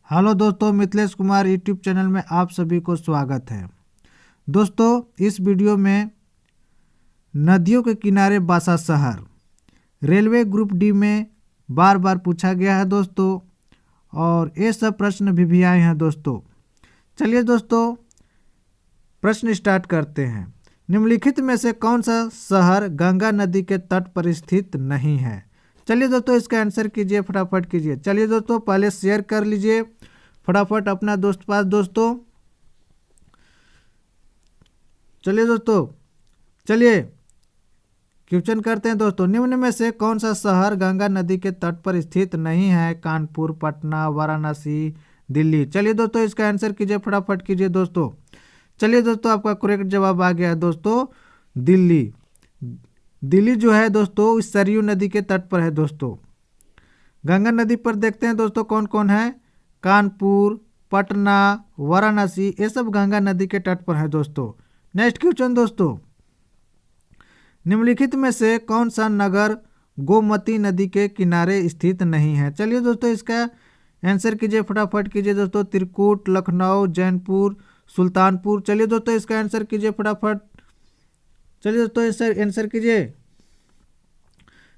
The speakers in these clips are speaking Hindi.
हेलो दोस्तों, मिथिलेश कुमार यूट्यूब चैनल में आप सभी को स्वागत है। दोस्तों, इस वीडियो में नदियों के किनारे बसा शहर रेलवे ग्रुप डी में बार बार पूछा गया है दोस्तों, और ये सब प्रश्न भी आए हैं दोस्तों। चलिए दोस्तों, प्रश्न स्टार्ट करते हैं। निम्नलिखित में से कौन सा शहर गंगा नदी के तट पर स्थित नहीं है? चलिए दोस्तों, इसका आंसर कीजिए, फटाफट कीजिए। चलिए दोस्तों, पहले शेयर कर लीजिए फटाफट अपना दोस्त पास दोस्तों। चलिए क्वेश्चन करते हैं दोस्तों। निम्न में से कौन सा शहर गंगा नदी के तट पर स्थित नहीं है? कानपुर, पटना, वाराणसी, दिल्ली। चलिए दोस्तों, इसका आंसर कीजिए, फटाफट कीजिए दोस्तों। चलिए दोस्तों, आपका करेक्ट जवाब आ गया है दोस्तों, दिल्ली। दिल्ली जो है दोस्तों, इस सरयू नदी के तट पर है दोस्तों। गंगा नदी पर देखते हैं दोस्तों कौन कौन है। कानपुर, पटना, वाराणसी, ये सब गंगा नदी के तट पर है दोस्तों। नेक्स्ट क्वेश्चन दोस्तों, निम्नलिखित में से कौन सा नगर गोमती नदी के किनारे स्थित नहीं है? चलिए दोस्तों, इसका आंसर कीजिए, फटाफट कीजिए दोस्तों। त्रिकुट, लखनऊ, जैनपुर, सुल्तानपुर। चलिए दोस्तों, इसका आंसर कीजिए फटाफट। चलिए दोस्तों, आंसर कीजिए।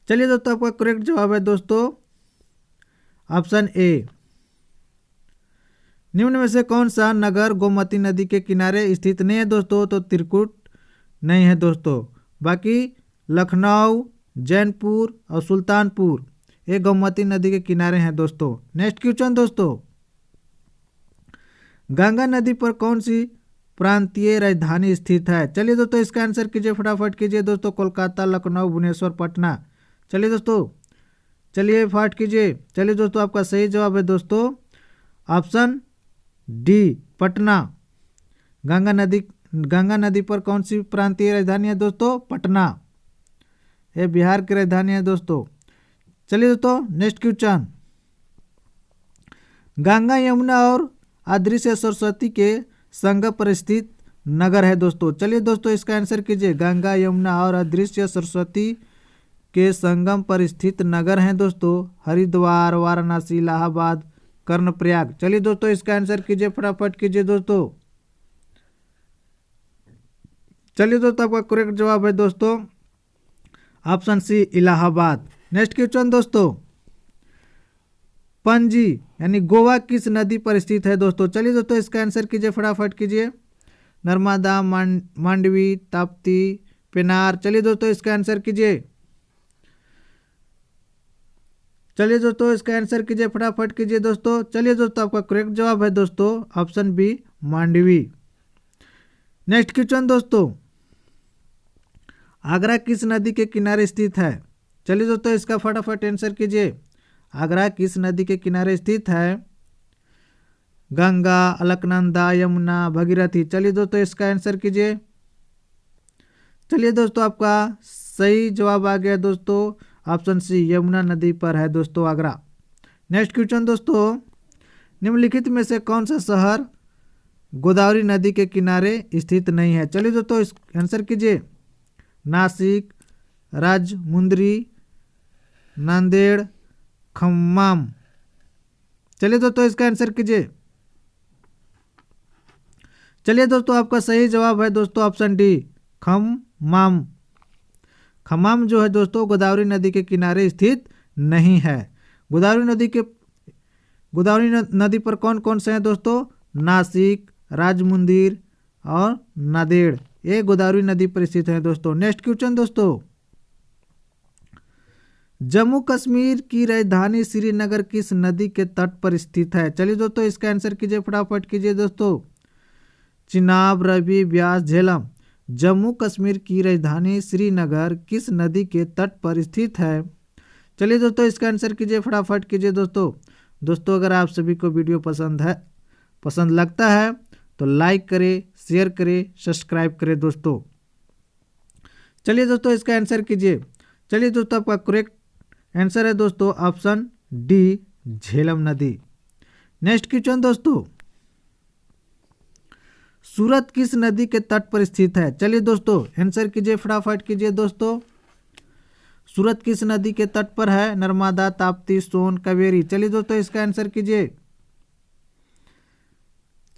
चलिए दोस्तों, आपका करेक्ट जवाब है दोस्तों ऑप्शन ए। निम्न में से कौन सा नगर गोमती नदी के किनारे स्थित नहीं है दोस्तों? तो त्रिकुट नहीं है दोस्तों। बाकी लखनऊ, जैनपुर और सुल्तानपुर ये गोमती नदी के किनारे हैं दोस्तों। नेक्स्ट क्वेश्चन दोस्तों, गंगा नदी पर कौन सी प्रांतीय राजधानी स्थित है? चलिए दोस्तों, इसका आंसर कीजिए, फटाफट कीजिए दोस्तों। कोलकाता, लखनऊ, भुवनेश्वर, पटना। चलिए दोस्तों, चलिए फाट कीजिए। चलिए दोस्तों, आपका सही जवाब है दोस्तों ऑप्शन डी, पटना। गंगा नदी पर कौन सी प्रांतीय राजधानी है दोस्तों? पटना। ये बिहार की राजधानी है दोस्तों। चलिए दोस्तों, नेक्स्ट क्वेश्चन, गंगा, यमुना और अदृश्य सरस्वती के संगम पर स्थित नगर है दोस्तों। चलिए दोस्तों, इसका आंसर कीजिए। गंगा, यमुना और अदृश्य सरस्वती के संगम पर स्थित नगर हैं दोस्तों हरिद्वार, वाराणसी, इलाहाबाद, कर्णप्रयाग। चलिए दोस्तों, इसका आंसर कीजिए, फटाफट कीजिए दोस्तों। चलिए दोस्तों, आपका करेक्ट जवाब है दोस्तों option C, Allahabad. Next question दोस्तों, पणजी यानी गोवा किस नदी पर स्थित है दोस्तों? चलिए दोस्तों, इसका आंसर कीजिए, फटाफट कीजिए। नर्मदा, मांडवी, ताप्ती, पेनार। चलिए दोस्तों, इसका आंसर कीजिए। चलिए दोस्तों, इसका आंसर कीजिए, फटाफट कीजिए दोस्तों। चलिए दोस्तों, आपका करेक्ट जवाब है दोस्तों option B, Mandovi. Next question दोस्तों, आगरा किस नदी के किनारे स्थित है? चलिए दोस्तों, इसका फटाफट आंसर कीजिए। आगरा किस नदी के किनारे स्थित है? गंगा, अलकनंदा, यमुना, भगीरथी। चलिए दोस्तों, इसका आंसर कीजिए। चलिए दोस्तों, आपका सही जवाब आ गया दोस्तों ऑप्शन सी, यमुना नदी पर है दोस्तों आगरा। नेक्स्ट क्वेश्चन दोस्तों, निम्नलिखित में से कौन सा शहर गोदावरी नदी के किनारे स्थित नहीं है? चलिए दोस्तों, इस आंसर कीजिए। नासिक, राजमुंद्री, नांदेड़, खम्माम। चलिए दोस्तों, इसका आंसर कीजिए। चलिए दोस्तों, आपका सही जवाब है दोस्तों ऑप्शन डी, खम्माम। खम्माम जो है दोस्तों गोदावरी नदी के किनारे स्थित नहीं है। गोदावरी नदी पर कौन कौन से हैं दोस्तों? नासिक, राजमुंदरी और नांदेड़, ये गोदावरी नदी पर स्थित है दोस्तों। नेक्स्ट क्वेश्चन दोस्तों, जम्मू कश्मीर की राजधानी श्रीनगर किस नदी के तट पर स्थित है? चलिए दोस्तों, इसका आंसर कीजिए, फटाफट कीजिए दोस्तों। चिनाब, रवि, ब्यास, झेलम। जम्मू कश्मीर की राजधानी श्रीनगर किस नदी के तट पर स्थित है? चलिए दोस्तों, इसका आंसर कीजिए, फटाफट कीजिए दोस्तों। अगर आप सभी को वीडियो पसंद लगता है तो लाइक करें, शेयर करें, सब्सक्राइब करें दोस्तों। चलिए दोस्तों, इसका आंसर कीजिए। चलिए दोस्तों, आपका करेक्ट आंसर है दोस्तों ऑप्शन डी, झेलम नदी। नेक्स्ट क्वेश्चन दोस्तों, सूरत किस नदी के तट पर स्थित है? चलिए दोस्तों, आंसर कीजिए, फटाफट कीजिए दोस्तों। सूरत किस नदी के तट पर है? नर्मदा, ताप्ती, सोन, कावेरी। चलिए दोस्तों, इसका आंसर कीजिए।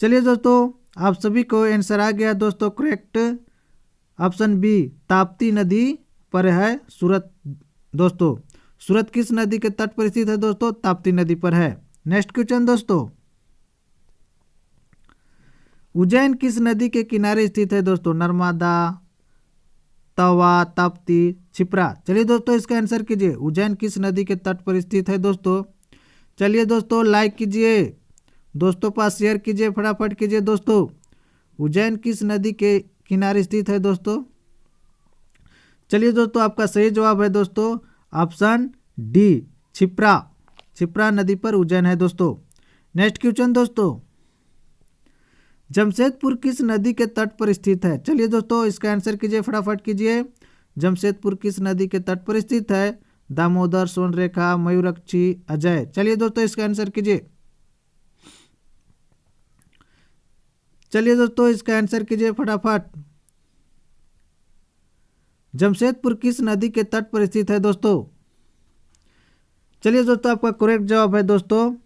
चलिए दोस्तों, आप सभी को आंसर आ गया दोस्तों। करेक्ट ऑप्शन बी ताप्ती नदी पर है सूरत। दोस्तों सूरत किस नदी के तट पर स्थित है दोस्तों? ताप्ती नदी पर है। नेक्स्ट क्वेश्चन दोस्तों, उज्जैन किस नदी के किनारे स्थित है दोस्तों? नर्मदा, तवा, ताप्ती, छिप्रा। चलिए दोस्तों इसका आंसर कीजिए। उज्जैन किस नदी के तट पर स्थित है दोस्तों? चलिए दोस्तों लाइक कीजिए, दोस्तों पास शेयर कीजिए, फटाफट कीजिए दोस्तों। उज्जैन किस नदी के किनारे स्थित है दोस्तों? चलिए दोस्तों आपका सही जवाब है दोस्तों ऑप्शन डी छिप्रा। छिप्रा नदी पर उज्जैन है दोस्तों। नेक्स्ट क्वेश्चन दोस्तों, जमशेदपुर किस नदी के तट पर स्थित है? चलिए दोस्तों इसका आंसर कीजिए, फटाफट कीजिए। जमशेदपुर किस नदी के तट पर स्थित है? दामोदर, स्वर्णरेखा, मयूरक्षी, अजय। चलिए दोस्तों इसका आंसर कीजिए। चलिए दोस्तों इसका आंसर कीजिए फटाफट। जमशेदपुर किस नदी के तट पर स्थित है दोस्तों? चलिए दोस्तों आपका करेक्ट जवाब है दोस्तों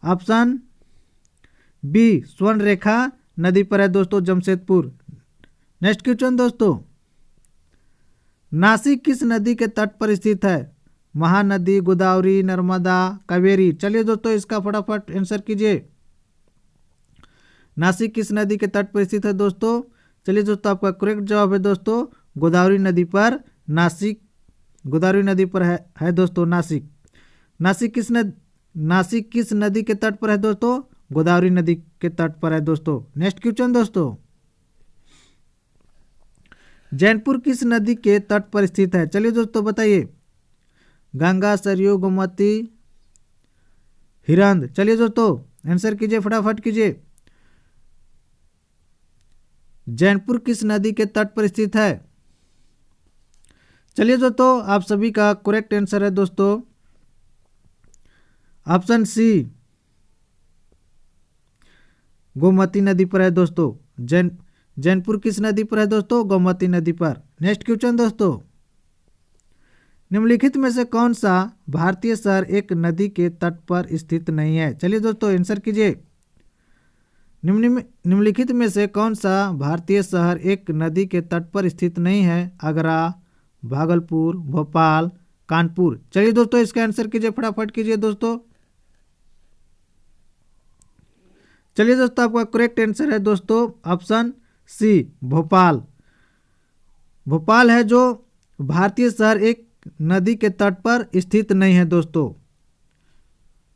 ऑप्शन बी स्वर्णरेखा नदी पर है दोस्तों जमशेदपुर। नेक्स्ट क्वेश्चन दोस्तों, नासिक किस नदी के तट पर स्थित है? महानदी, गोदावरी, नर्मदा, कावेरी। चलिए दोस्तों इसका फटाफट आंसर कीजिए। नासिक किस नदी के तट पर स्थित है दोस्तों? चलिए दोस्तों आपका करेक्ट जवाब है दोस्तों गोदावरी नदी पर नासिक। गोदावरी नदी पर है दोस्तों नासिक। नासिक किस नदी के तट पर है दोस्तों? गोदावरी नदी के तट पर है दोस्तों। नेक्स्ट क्वेश्चन दोस्तों, जैनपुर किस नदी के तट पर स्थित है? चलिए दोस्तों बताइए। गंगा, सरयू, गोमती, हिरंद। चलिए दोस्तों आंसर कीजिए, फटाफट कीजिए। जैनपुर किस नदी के तट पर स्थित है? चलिए दोस्तों आप सभी का करेक्ट आंसर है दोस्तों ऑप्शन सी गोमती नदी पर है दोस्तों। जैनपुर किस नदी पर है दोस्तों? गोमती नदी पर। नेक्स्ट क्वेश्चन दोस्तों, निम्नलिखित में से कौन सा भारतीय शहर एक नदी के तट पर स्थित नहीं है? चलिए दोस्तों आंसर कीजिए। निम्नलिखित में से कौन सा भारतीय शहर एक नदी के तट पर स्थित नहीं है? आगरा, भागलपुर, भोपाल, कानपुर। चलिए दोस्तों इसका आंसर कीजिए, फटाफट कीजिए दोस्तों। चलिए दोस्तों आपका करेक्ट आंसर है दोस्तों ऑप्शन सी भोपाल। भोपाल है जो भारतीय शहर एक नदी के तट पर स्थित नहीं है दोस्तों।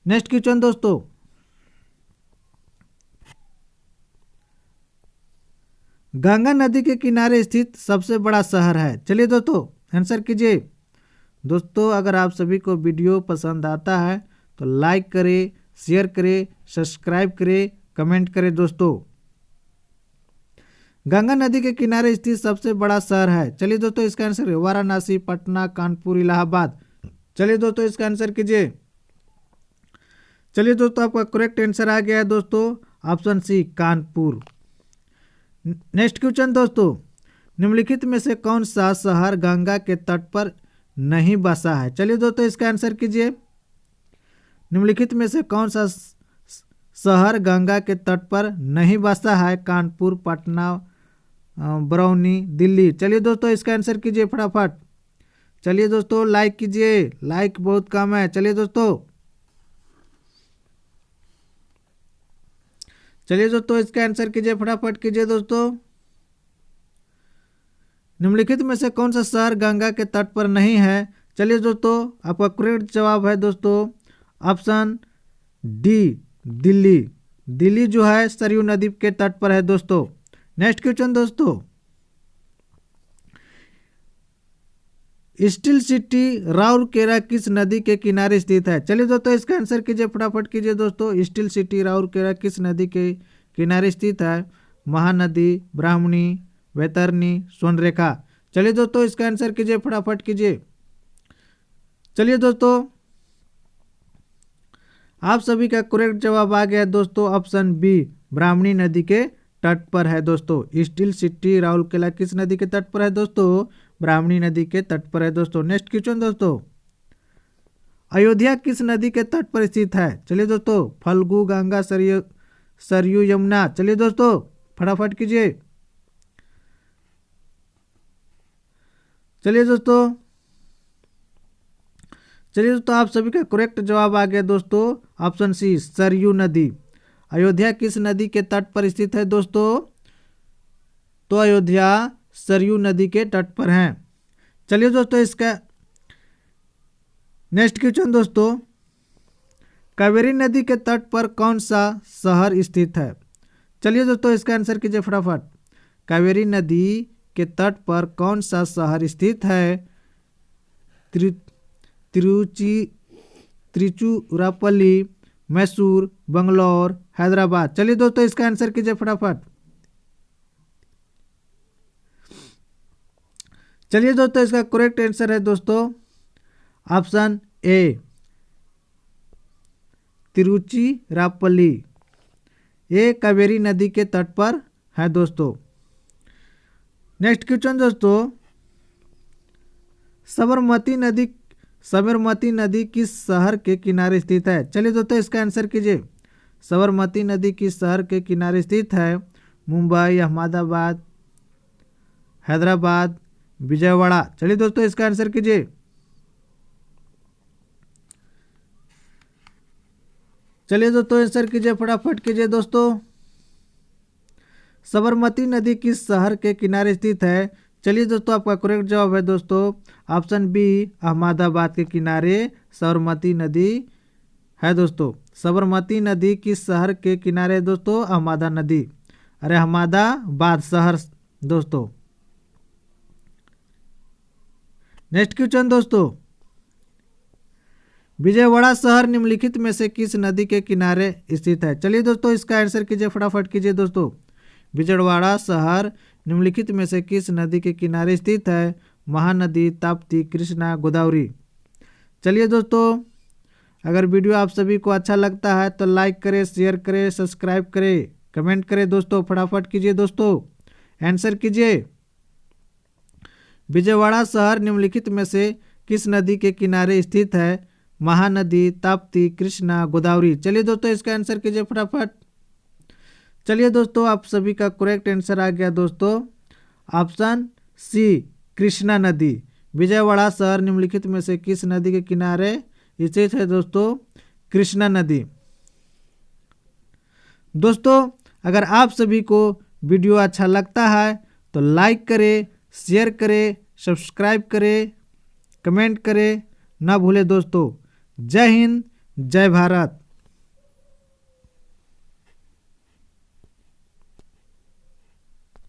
नेक्स्ट क्वेश्चन दोस्तों, गंगा नदी के किनारे स्थित सबसे बड़ा शहर है? चलिए दोस्तों आंसर कीजिए। दोस्तों अगर आप सभी को वीडियो पसंद आता है तो लाइक करें, शेयर करें, सब्सक्राइब करें, कमेंट करें दोस्तों। गंगा नदी के किनारे स्थित सबसे बड़ा शहर है। चलिए दोस्तों इसका आंसर है वाराणसी, पटना, कानपुर, इलाहाबाद। चलिए दोस्तों इसका आंसर कीजिए। चलिए दोस्तों आपका करेक्ट आंसर आ गया है दोस्तों option C Kanpur. Next question दोस्तों, निम्नलिखित में से कौन सा शहर गंगा के तट पर नहीं बसा है? चलिए दोस्तों इसका आंसर कीजिए। निम्नलिखित में से कौन सा शहर गंगा के तट पर नहीं बसा है? कानपुर, पटना, बरौनी, दिल्ली। चलिए दोस्तों इसका आंसर कीजिए फटाफट। चलिए दोस्तों लाइक कीजिए, लाइक बहुत कम है। चलिए दोस्तों इसका आंसर कीजिए, फटाफट कीजिए दोस्तों। निम्नलिखित में से कौन सा शहर गंगा के तट पर नहीं है? चलिए दोस्तों आपका करेक्ट जवाब है दोस्तों ऑप्शन डी दिल्ली। दिल्ली जो है सरयू नदी के तट पर है दोस्तों। नेक्स्ट क्वेश्चन दोस्तों, स्टील सिटी राउरकेला किस नदी के किनारे स्थित है? चलिए दोस्तों इसका आंसर कीजिए, फटाफट कीजिए दोस्तों। स्टील सिटी राउरकेला किस नदी के किनारे स्थित है? महानदी, ब्राह्मणी, वैतरणी, स्वर्णरेखा। चलिए दोस्तों इसका आंसर कीजिए, फटाफट कीजिए। चलिए दोस्तों आप सभी का करेक्ट जवाब आ गया दोस्तों ऑप्शन बी ब्राह्मणी नदी के तट पर है दोस्तों। स्टील सिटी राउरकेला किस नदी के तट पर है दोस्तों? ब्राह्मणी नदी के तट पर है दोस्तों। नेक्स्ट क्वेश्चन दोस्तों, अयोध्या किस नदी के तट पर स्थित है? चलिए दोस्तों फल्गु, गंगा, सरयू यमुना। चलिए दोस्तों फटाफट कीजिए। चलिए दोस्तों आप सभी का करेक्ट जवाब आ गया दोस्तों, ऑप्शन सी सरयू नदी। अयोध्या किस नदी के तट पर स्थित है दोस्तों? तो अयोध्या सरयू नदी के तट पर है। चलिए दोस्तों इसका नेक्स्ट क्वेश्चन दोस्तों, कावेरी नदी के तट पर कौन सा शहर स्थित है? चलिए दोस्तों इसका आंसर कीजिए फटाफट। कावेरी नदी के तट पर कौन सा शहर स्थित है? तिरुचिरापल्ली, मैसूर, बंगलौर, हैदराबाद। चलिए दोस्तों इसका आंसर कीजिए फटाफट। चलिए दोस्तों इसका करेक्ट आंसर है दोस्तों ऑप्शन ए तिरुचिरापल्ली। ये कावेरी नदी के तट पर है दोस्तों। नेक्स्ट क्वेश्चन दोस्तों, साबरमती नदी किस शहर के किनारे स्थित है? चलिए दोस्तों इसका आंसर कीजिए। साबरमती नदी किस शहर के किनारे स्थित है? मुंबई, अहमदाबाद, हैदराबाद, विजयवाड़ा। चलिए दोस्तों इसका आंसर कीजिए। चलिए दोस्तों आंसर कीजिए फटाफट कीजिए दोस्तों। साबरमती नदी किस शहर के किनारे स्थित है? चलिए दोस्तों आपका करेक्ट जवाब है दोस्तों ऑप्शन बी अहमदाबाद के किनारे साबरमती नदी है दोस्तों। साबरमती नदी किस शहर के किनारे है दोस्तों? अहमदा नदी, अरे अहमदाबाद शहर दोस्तों। नेक्स्ट क्वेश्चन दोस्तों, विजयवाड़ा शहर निम्नलिखित में से किस नदी के किनारे स्थित है? चलिए दोस्तों इसका आंसर कीजिए फटाफट कीजिए दोस्तों। विजयवाड़ा शहर निम्नलिखित में से किस नदी के किनारे स्थित है? महानदी, ताप्ती, कृष्णा, गोदावरी। चलिए दोस्तों अगर वीडियो आप सभी को अच्छा लगता है तो लाइक करें, शेयर करें, सब्सक्राइब करें, कमेंट करें दोस्तों। फटाफट कीजिए दोस्तों, आंसर कीजिए। विजयवाड़ा शहर निम्नलिखित में से किस नदी के किनारे स्थित है? महानदी, ताप्ती, कृष्णा, गोदावरी। चलिए दोस्तों इसका आंसर कीजिए फटाफट। चलिए दोस्तों आप सभी का करेक्ट आंसर आ गया दोस्तों ऑप्शन सी कृष्णा नदी। विजयवाड़ा शहर निम्नलिखित में से किस नदी के किनारे स्थित है दोस्तों? कृष्णा नदी। दोस्तों अगर आप सभी को वीडियो अच्छा लगता है तो लाइक करें, शेयर करें, सब्सक्राइब करें, कमेंट करें ना भूलें दोस्तों। जय हिंद, जय भारत।